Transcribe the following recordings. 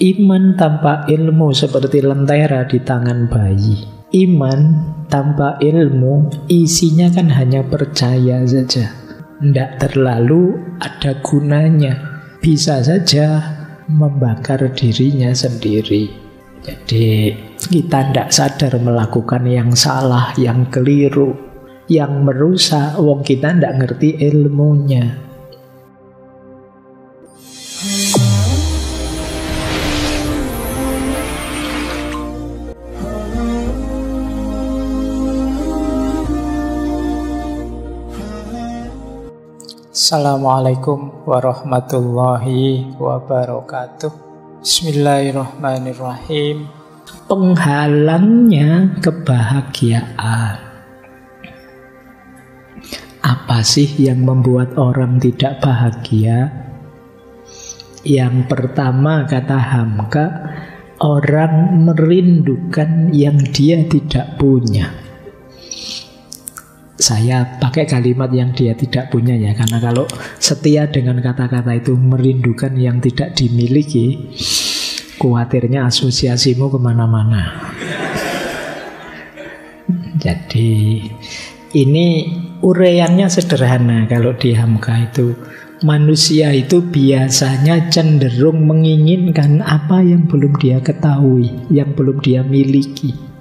Iman tanpa ilmu seperti lentera di tangan bayi. Iman tanpa ilmu isinya kan hanya percaya saja, tidak terlalu ada gunanya. Bisa saja membakar dirinya sendiri. Jadi kita tidak sadar melakukan yang salah, yang keliru, yang merusak. Wong kita tidak ngerti ilmunya. Assalamualaikum warahmatullahi wabarakatuh. Bismillahirrahmanirrahim. Penghalangnya kebahagiaan. Apa sih yang membuat orang tidak bahagia? Yang pertama, kata Hamka, orang merindukan yang dia tidak punya. Saya pakai kalimat yang dia tidak punya ya, karena kalau setia dengan kata-kata itu merindukan yang tidak dimiliki, khawatirnya asosiasimu kemana-mana. Jadi ini uraiannya sederhana. Kalau di Hamka itu, manusia itu biasanya cenderung menginginkan apa yang belum dia ketahui, yang belum dia miliki.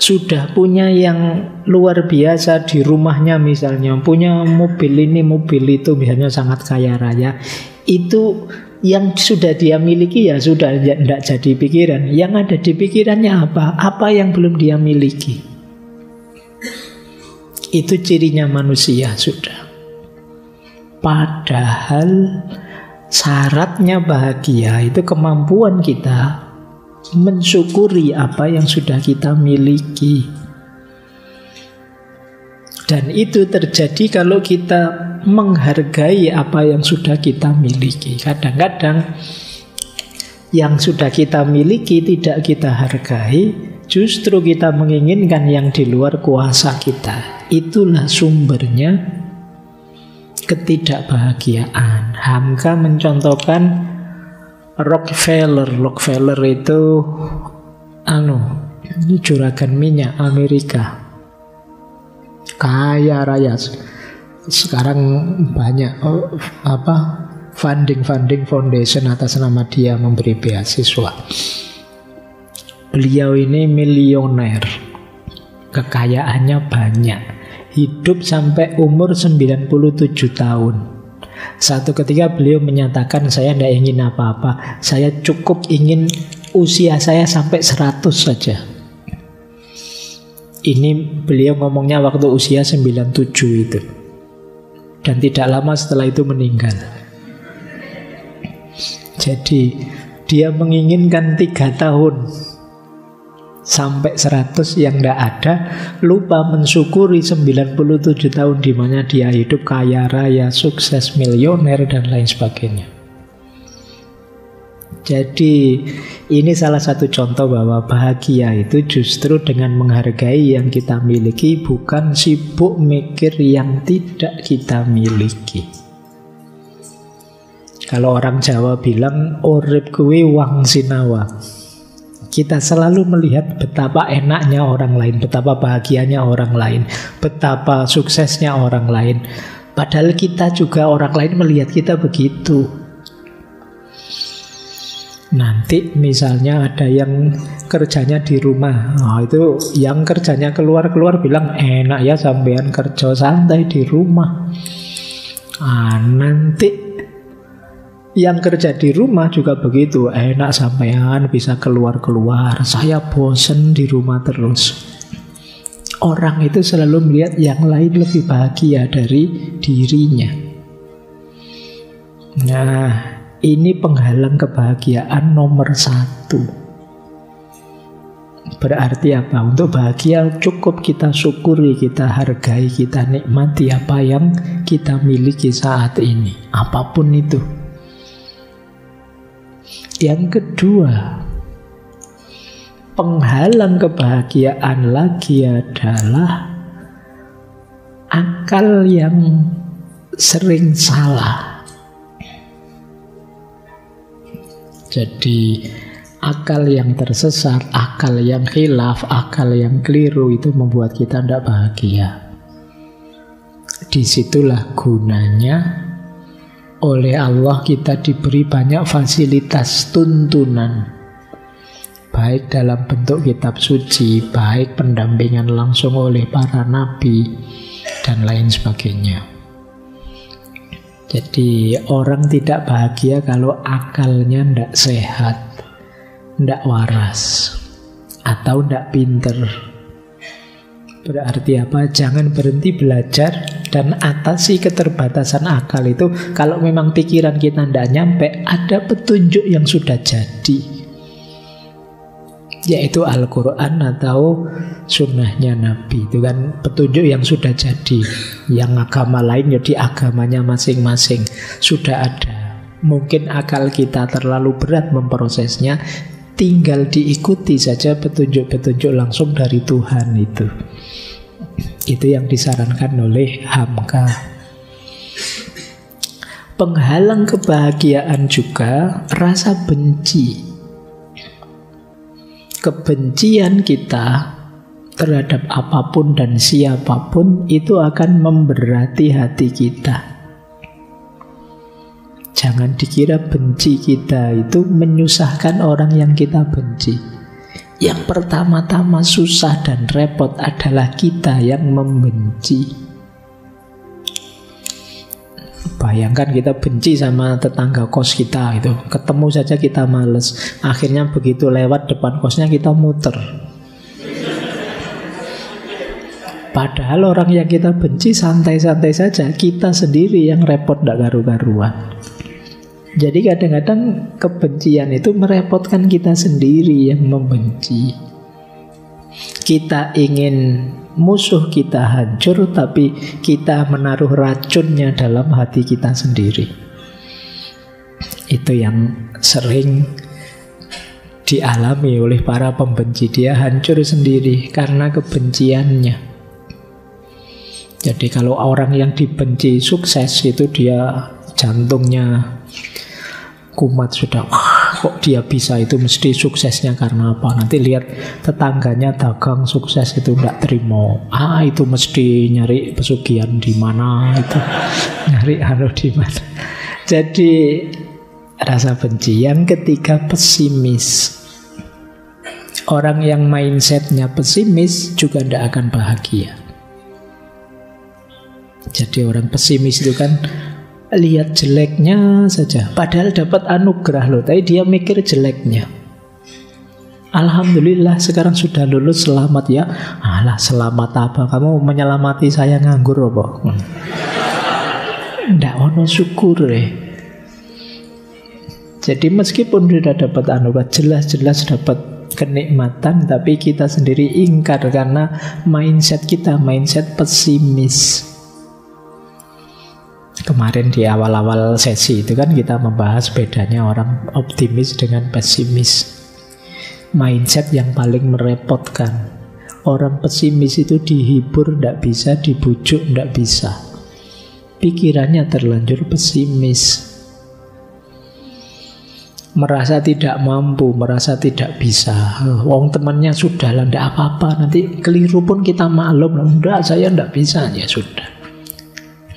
Sudah punya yang luar biasa di rumahnya misalnya, punya mobil ini, mobil itu, misalnya sangat kaya raya, itu yang sudah dia miliki ya sudah, tidak jadi pikiran. Yang ada di pikirannya apa? Apa yang belum dia miliki. Itu cirinya manusia sudah. Padahal syaratnya bahagia itu kemampuan kita mensyukuri apa yang sudah kita miliki. Dan itu terjadi kalau kita menghargai apa yang sudah kita miliki. Kadang-kadang yang sudah kita miliki tidak kita hargai, justru kita menginginkan yang di luar kuasa kita. Itulah sumbernya ketidakbahagiaan. Hamka mencontohkan Rockefeller itu juragan minyak Amerika, kaya raya. Sekarang banyak funding foundation atas nama dia memberi beasiswa. Beliau ini milioner, kekayaannya banyak, hidup sampai umur 97 tahun. Satu ketika beliau menyatakan, saya tidak ingin apa-apa, saya cukup ingin usia saya sampai 100 saja. Ini beliau ngomongnya waktu usia 97 itu. Dan tidak lama setelah itu meninggal. Jadi dia menginginkan 3 tahun sampai 100 yang tidak ada, lupa mensyukuri 97 tahun di mana dia hidup kaya raya, sukses, milioner dan lain sebagainya. Jadi ini salah satu contoh bahwa bahagia itu justru dengan menghargai yang kita miliki, bukan sibuk mikir yang tidak kita miliki. Kalau orang Jawa bilang urip kuwi wang sinawang. Kita selalu melihat betapa enaknya orang lain, betapa bahagianya orang lain, betapa suksesnya orang lain. Padahal kita juga, orang lain melihat kita begitu. Nanti misalnya ada yang kerjanya di rumah, itu yang kerjanya keluar-keluar bilang, enak ya sampean kerja santai di rumah. Nanti yang kerja di rumah juga begitu, enak sampean bisa keluar-keluar, saya bosen di rumah terus. Orang itu selalu melihat yang lain lebih bahagia dari dirinya. Nah, ini penghalang kebahagiaan nomor 1. Berarti apa? Untuk bahagia cukup kita syukuri, kita hargai, kita nikmati apa yang kita miliki saat ini, apapun itu. Yang kedua, penghalang kebahagiaan lagi adalah akal yang sering salah. Jadi akal yang tersesat, akal yang khilaf, akal yang keliru itu membuat kita tidak bahagia. Disitulah gunanya oleh Allah kita diberi banyak fasilitas tuntunan, baik dalam bentuk kitab suci, baik pendampingan langsung oleh para nabi, dan lain sebagainya. Jadi orang tidak bahagia kalau akalnya tidak sehat, tidak waras, atau tidak pinter. Berarti apa? Jangan berhenti belajar dan atasi keterbatasan akal itu. Kalau memang pikiran kita tidak nyampe, ada petunjuk yang sudah jadi, yaitu Al-Quran atau sunnahnya Nabi. Itu kan petunjuk yang sudah jadi. Yang agama lain jadi agamanya masing-masing, sudah ada. Mungkin akal kita terlalu berat memprosesnya, tinggal diikuti saja petunjuk-petunjuk langsung dari Tuhan itu. Itu yang disarankan oleh Hamka. Penghalang kebahagiaan juga rasa benci. Kebencian kita terhadap apapun dan siapapun itu akan memberati hati kita. Jangan dikira benci kita itu menyusahkan orang yang kita benci. Yang pertama-tama susah dan repot adalah kita yang membenci. Bayangkan kita benci sama tetangga kos kita itu, ketemu saja kita males. Akhirnya begitu lewat depan kosnya kita muter. Padahal orang yang kita benci santai-santai saja, kita sendiri yang repot tidak karu-karuan. Jadi kadang-kadang kebencian itu merepotkan kita sendiri yang membenci. Kita ingin musuh kita hancur, tapi kita menaruh racunnya dalam hati kita sendiri. Itu yang sering dialami oleh para pembenci. Dia hancur sendiri karena kebenciannya. Jadi kalau orang yang dibenci sukses itu dia jantungnya kumat sudah. Kok dia bisa, itu mesti suksesnya karena apa? Nanti lihat tetangganya dagang sukses itu tidak terima. Itu mesti nyari pesugihan di mana itu. Nyari di mana. Jadi rasa benci. Yang ketiga, pesimis. Orang yang mindsetnya pesimis juga tidak akan bahagia. Jadi orang pesimis itu kan lihat jeleknya saja, padahal dapat anugerah loh, tapi dia mikir jeleknya. Alhamdulillah sekarang sudah lulus, selamat ya. Alah, selamat apa? Kamu menyelamati saya nganggur apa? Ndak ono syukur Jadi meskipun sudah dapat anugerah, jelas-jelas dapat kenikmatan, tapi kita sendiri ingkar karena mindset kita, mindset pesimis. Kemarin di awal-awal sesi itu kan kita membahas bedanya orang optimis dengan pesimis. Mindset yang paling merepotkan. Orang pesimis itu dihibur tidak bisa, dibujuk tidak bisa. Pikirannya terlanjur pesimis. Merasa tidak mampu, merasa tidak bisa. Wong temannya sudah lah, tidak apa-apa. Nanti keliru pun kita maklum. Enggak, saya tidak bisa. Ya sudah.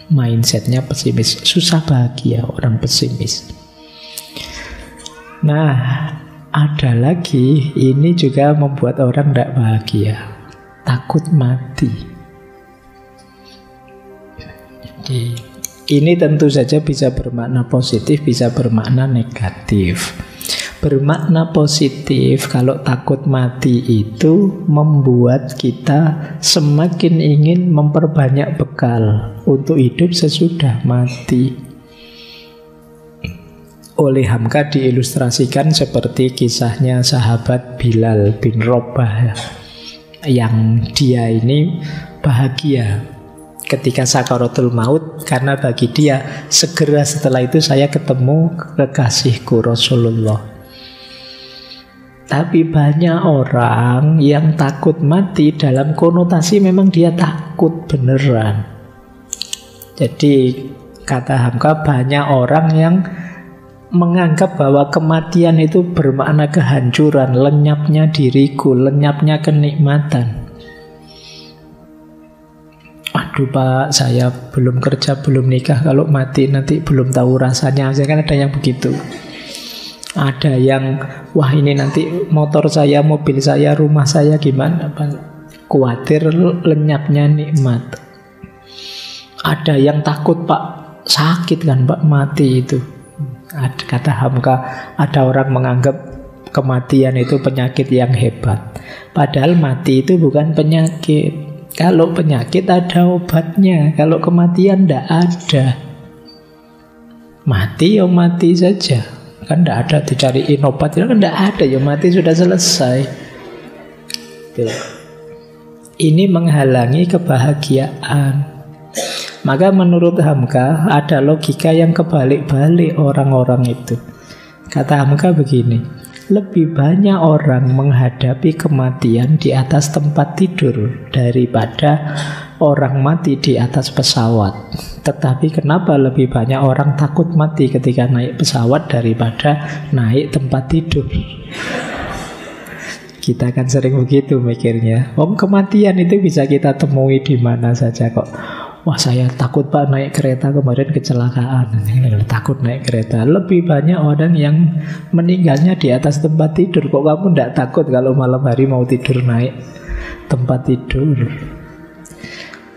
Mindsetnya pesimis, susah bahagia orang pesimis. Nah, ada lagi, ini juga membuat orang tidak bahagia, takut mati. Jadi, ini tentu saja bisa bermakna positif, bisa bermakna negatif. Bermakna positif, kalau takut mati itu membuat kita semakin ingin memperbanyak bekal untuk hidup sesudah mati. Oleh Hamka diilustrasikan seperti kisahnya sahabat Bilal bin Rabah, yang dia ini bahagia ketika sakaratul maut, karena bagi dia segera setelah itu saya ketemu kekasihku Rasulullah. Tapi banyak orang yang takut mati dalam konotasi memang dia takut beneran. Jadi kata Hamka, banyak orang yang menganggap bahwa kematian itu bermakna kehancuran, lenyapnya diriku, lenyapnya kenikmatan. Aduh Pak, saya belum kerja, belum nikah, kalau mati nanti belum tahu rasanya. Kan ada yang begitu. Ada yang, wah ini nanti motor saya, mobil saya, rumah saya gimana? Khawatir lenyapnya nikmat. Ada yang takut Pak, sakit kan Pak mati itu. Kata Hamka, ada orang menganggap kematian itu penyakit yang hebat. Padahal mati itu bukan penyakit. Kalau penyakit ada obatnya, kalau kematian tidak ada. Mati ya mati saja. Kan tidak ada dicariin obat, kan tidak ada, ya mati sudah selesai. Ini menghalangi kebahagiaan. Maka menurut Hamka ada logika yang kebalik-balik orang-orang itu. Kata Hamka begini, lebih banyak orang menghadapi kematian di atas tempat tidur daripada orang mati di atas pesawat. Tetapi kenapa lebih banyak orang takut mati ketika naik pesawat daripada naik tempat tidur? Kita kan sering begitu mikirnya. Kematian itu bisa kita temui di mana saja kok. Wah saya takut Pak naik kereta, kemarin kecelakaan. Takut naik kereta. Lebih banyak orang yang meninggalnya di atas tempat tidur. Kok kamu tidak takut kalau malam hari mau tidur naik tempat tidur?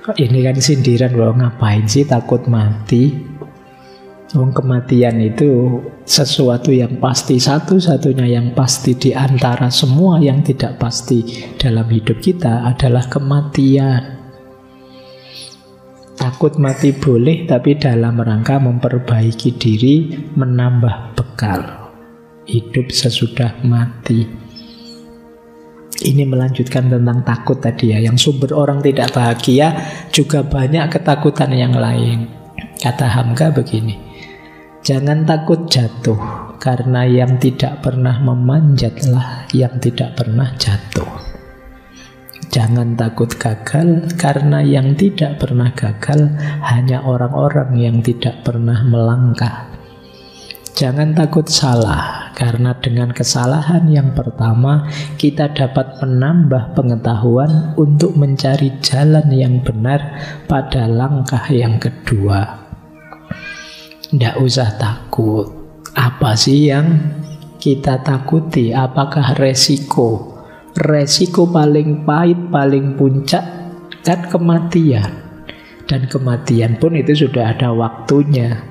Ini kan sindiran bahwa ngapain sih takut mati? Kematian itu sesuatu yang pasti. Satu-satunya yang pasti di antara semua yang tidak pasti dalam hidup kita adalah kematian. Takut mati boleh, tapi dalam rangka memperbaiki diri, menambah bekal hidup sesudah mati. Ini melanjutkan tentang takut tadi ya. Yang sumber orang tidak bahagia juga banyak ketakutan yang lain. Kata Hamka begini, jangan takut jatuh, karena yang tidak pernah memanjatlah yang tidak pernah jatuh. Jangan takut gagal, karena yang tidak pernah gagal hanya orang-orang yang tidak pernah melangkah. Jangan takut salah, karena dengan kesalahan yang pertama kita dapat menambah pengetahuan untuk mencari jalan yang benar pada langkah yang kedua. Tidak usah takut. Apa sih yang kita takuti? Apakah resiko? Resiko paling pahit, paling puncak kan kematian. Dan kematian pun itu sudah ada waktunya.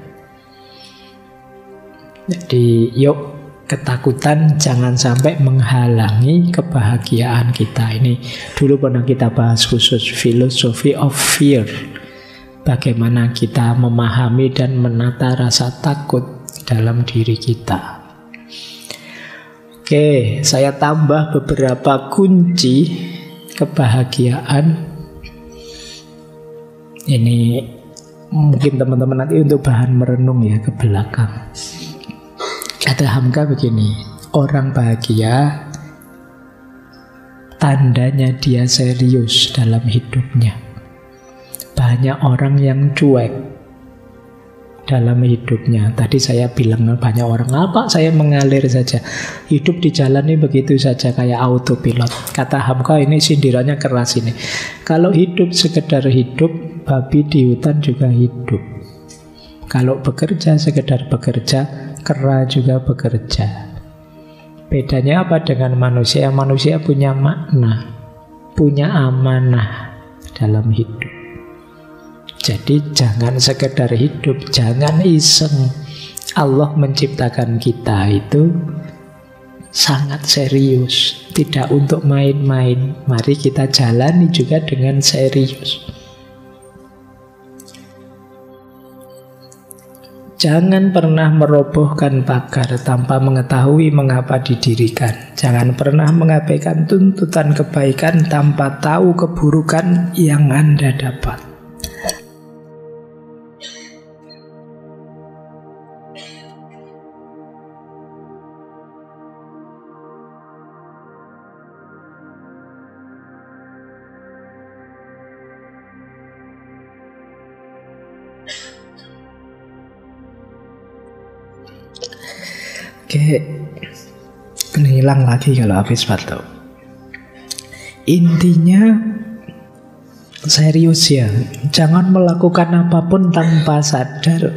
Jadi yuk, ketakutan jangan sampai menghalangi kebahagiaan kita. Ini dulu pernah kita bahas khusus, philosophy of fear. Bagaimana kita memahami dan menata rasa takut dalam diri kita. Oke, saya tambah beberapa kunci kebahagiaan. Ini mungkin teman-teman nanti untuk bahan merenung ya ke belakang. Kata Hamka begini, orang bahagia tandanya dia serius dalam hidupnya. Banyak orang yang cuek dalam hidupnya. Tadi saya bilang banyak orang, apa saya mengalir saja. Hidup dijalani begitu saja kayak autopilot. Kata Hamka ini sindirannya keras ini. Kalau hidup sekedar hidup, babi di hutan juga hidup. Kalau bekerja sekedar bekerja, kera juga bekerja. Bedanya apa dengan manusia? Manusia punya makna, punya amanah dalam hidup. Jadi jangan sekedar hidup, jangan iseng. Allah menciptakan kita itu sangat serius, tidak untuk main-main. Mari kita jalani juga dengan serius. Jangan pernah merobohkan pagar tanpa mengetahui mengapa didirikan. Jangan pernah mengabaikan tuntutan kebaikan tanpa tahu keburukan yang Anda dapat. Kayak hilang lagi kalau habis batuk. Intinya serius ya, jangan melakukan apapun tanpa sadar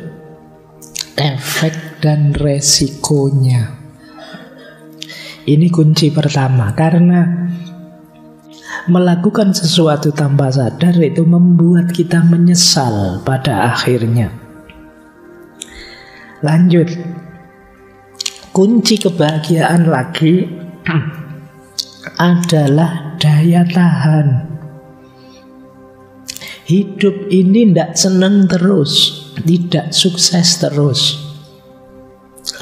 efek dan resikonya. Ini kunci pertama, karena melakukan sesuatu tanpa sadar itu membuat kita menyesal pada akhirnya. Lanjut, kunci kebahagiaan lagi adalah daya tahan. Hidup ini tidak senang terus, tidak sukses terus.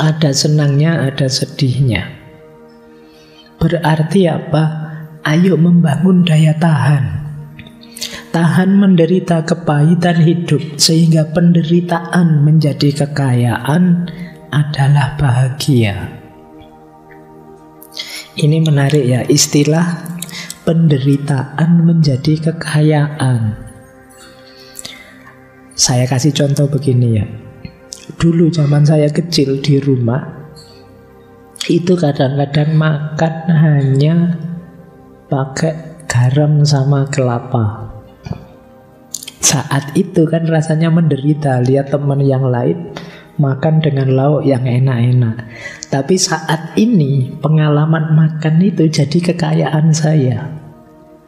Ada senangnya, ada sedihnya. Berarti apa? Ayo membangun daya tahan. Tahan menderita kepahitan hidup, sehingga penderitaan menjadi kekayaan adalah bahagia. Ini menarik ya, istilah penderitaan menjadi kekayaan. Saya kasih contoh begini ya. Dulu zaman saya kecil di rumah, itu kadang-kadang makan hanya pakai garam sama kelapa. Saat itu kan rasanya menderita, lihat teman yang lain makan dengan lauk yang enak-enak. Tapi saat ini pengalaman makan itu jadi kekayaan saya,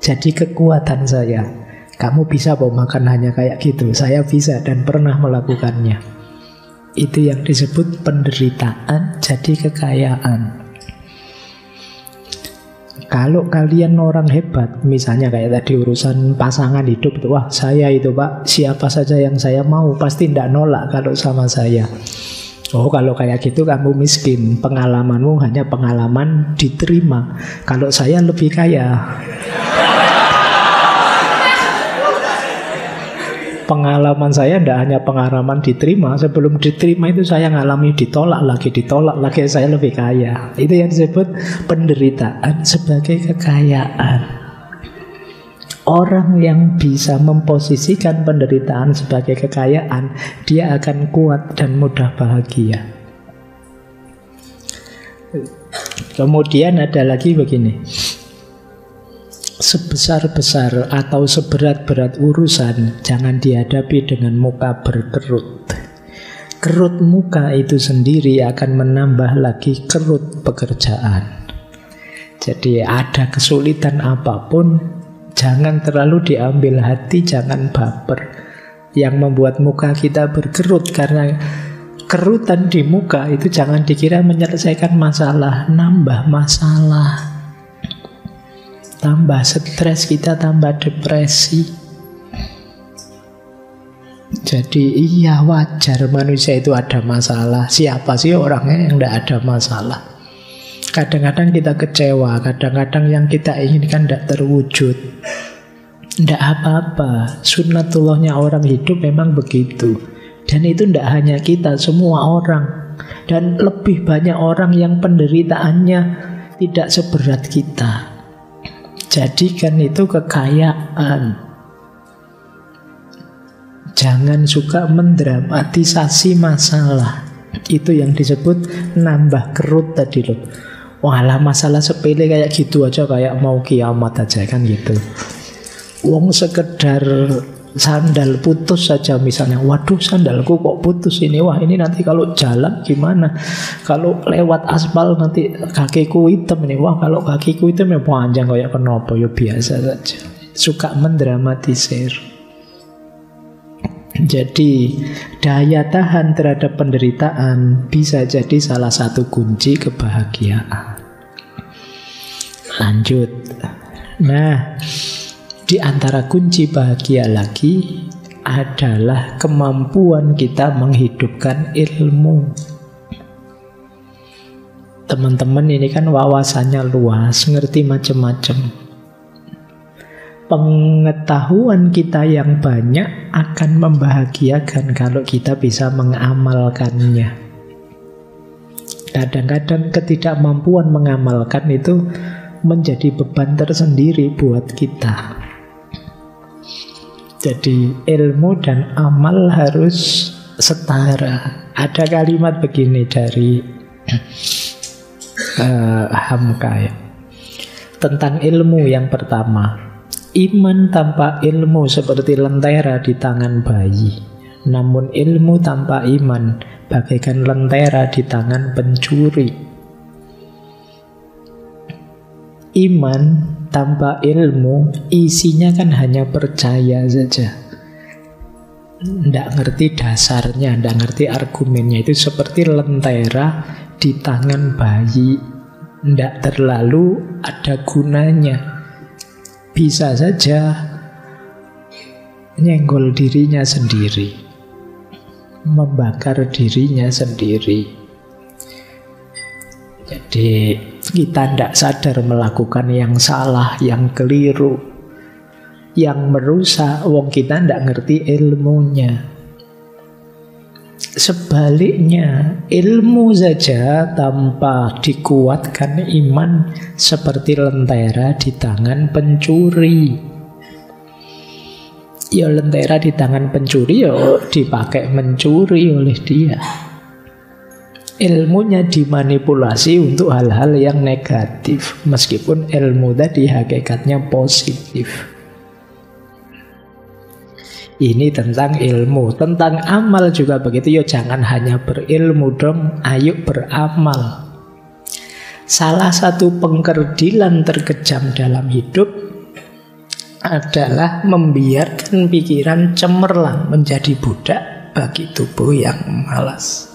jadi kekuatan saya. Kamu bisa bawa makan hanya kayak gitu. Saya bisa dan pernah melakukannya. Itu yang disebut penderitaan jadi kekayaan. Kalau kalian orang hebat, misalnya kayak tadi urusan pasangan hidup, wah saya itu pak, siapa saja yang saya mau pasti tidak nolak kalau sama saya. Oh kalau kayak gitu kamu miskin, pengalamanmu hanya pengalaman diterima. Kalau saya lebih kaya. Pengalaman saya tidak hanya pengalaman diterima. Sebelum diterima itu saya ngalami ditolak lagi, saya lebih kaya. Itu yang disebut penderitaan sebagai kekayaan. Orang yang bisa memposisikan penderitaan sebagai kekayaan, dia akan kuat dan mudah bahagia. Kemudian ada lagi begini. Sebesar-besar atau seberat-berat urusan jangan dihadapi dengan muka berkerut. Kerut muka itu sendiri akan menambah lagi kerut pekerjaan. Jadi ada kesulitan apapun, jangan terlalu diambil hati, jangan baper. Yang membuat muka kita berkerut, karena kerutan di muka itu jangan dikira menyelesaikan masalah, nambah masalah. Tambah stres kita, tambah depresi. Jadi iya wajar manusia itu ada masalah. Siapa sih orangnya yang tidak ada masalah? Kadang-kadang kita kecewa, kadang-kadang yang kita inginkan tidak terwujud. Tidak apa-apa. Sunnatullahnya orang hidup memang begitu. Dan itu tidak hanya kita, semua orang. Dan lebih banyak orang yang penderitaannya tidak seberat kita. Jadikan itu kekayaan. Jangan suka mendramatisasi masalah. Itu yang disebut nambah kerut tadi loh. Walah masalah sepele kayak gitu aja, kayak mau kiamat aja kan gitu. Wong sekedar sandal putus saja misalnya, waduh sandalku kok putus ini, wah ini nanti kalau jalan gimana, kalau lewat aspal nanti kakiku hitam ini, wah kalau kakiku hitam ya panjang kayak kenapa, ya biasa saja. Suka mendramatisir. Jadi daya tahan terhadap penderitaan bisa jadi salah satu kunci kebahagiaan. Lanjut. Nah, di antara kunci bahagia lagi adalah kemampuan kita menghidupkan ilmu. Teman-teman ini kan wawasannya luas, ngerti macam-macam. Pengetahuan kita yang banyak akan membahagiakan kalau kita bisa mengamalkannya. Kadang-kadang ketidakmampuan mengamalkan itu menjadi beban tersendiri buat kita. Jadi ilmu dan amal harus setara. Ada kalimat begini dari Hamka ya. Tentang ilmu yang pertama, iman tanpa ilmu seperti lentera di tangan bayi, namun ilmu tanpa iman bagaikan lentera di tangan pencuri. Iman tanpa ilmu isinya kan hanya percaya saja, nggak ngerti dasarnya, nggak ngerti argumennya. Itu seperti lentera di tangan bayi, nggak terlalu ada gunanya. Bisa saja nyenggol dirinya sendiri, membakar dirinya sendiri. Jadi kita tidak sadar melakukan yang salah, yang keliru, yang merusak. Wong kita tidak ngerti ilmunya. Sebaliknya, ilmu saja tanpa dikuatkan iman seperti lentera di tangan pencuri. Ya lentera di tangan pencuri ya dipakai mencuri oleh dia. Ilmunya dimanipulasi untuk hal-hal yang negatif, meskipun ilmu tadi hakikatnya positif. Ini tentang ilmu. Tentang amal juga begitu. Ya jangan hanya berilmu dong, ayo beramal. Salah satu pengkerdilan terkejam dalam hidup adalah membiarkan pikiran cemerlang menjadi budak bagi tubuh yang malas.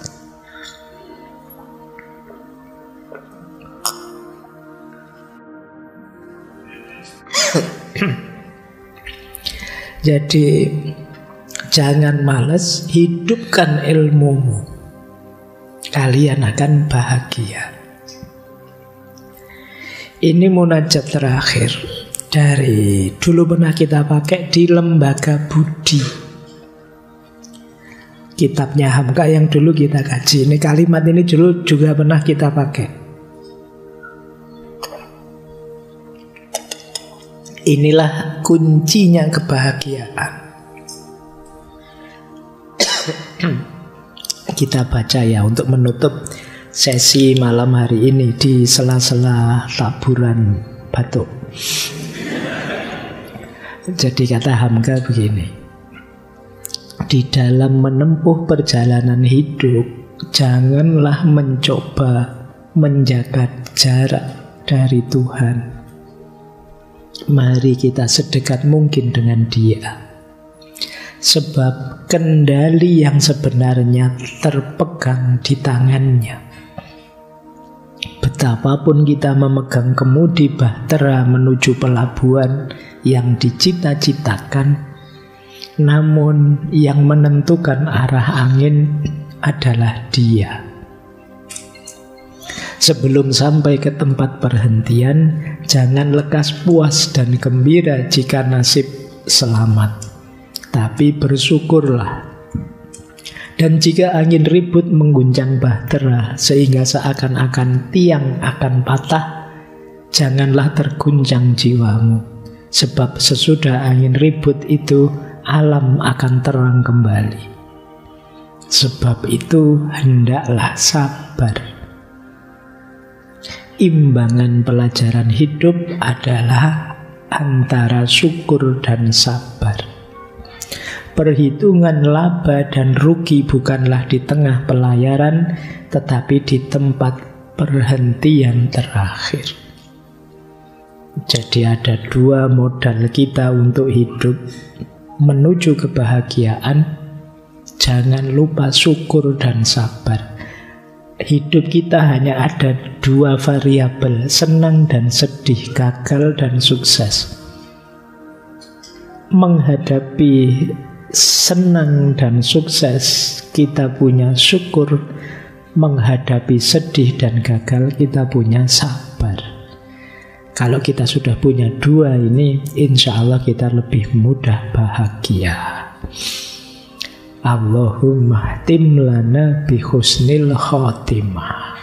Jadi jangan malas, hidupkan ilmumu. Kalian akan bahagia. Ini munajat terakhir dari dulu pernah kita pakai di Lembaga Budi. Kitabnya Hamka yang dulu kita kaji. Ini kalimat ini dulu juga pernah kita pakai. Inilah kuncinya kebahagiaan. Kita baca ya untuk menutup sesi malam hari ini di sela-sela taburan batuk. Jadi kata Hamka begini: di dalam menempuh perjalanan hidup, janganlah mencoba menjaga jarak dari Tuhan. Mari kita sedekat mungkin dengan Dia. Sebab kendali yang sebenarnya terpegang di tangannya. Betapapun kita memegang kemudi bahtera menuju pelabuhan yang dicita-citakan, namun yang menentukan arah angin adalah Dia. Sebelum sampai ke tempat perhentian, jangan lekas puas dan gembira jika nasib selamat, tapi bersyukurlah. Dan jika angin ribut mengguncang bahtera sehingga seakan-akan tiang akan patah, janganlah terguncang jiwamu, sebab sesudah angin ribut itu alam akan terang kembali. Sebab itu hendaklah sabar. Imbangan pelajaran hidup adalah antara syukur dan sabar. Perhitungan laba dan rugi bukanlah di tengah pelayaran, tetapi di tempat perhentian terakhir. Jadi ada dua modal kita untuk hidup menuju kebahagiaan. Jangan lupa syukur dan sabar. Hidup kita hanya ada dua variabel, senang dan sedih, gagal dan sukses. Menghadapi senang dan sukses kita punya syukur, menghadapi sedih dan gagal kita punya sabar. Kalau kita sudah punya dua ini, insya Allah kita lebih mudah bahagia. Allahumma tim lana bi husnil khotimah.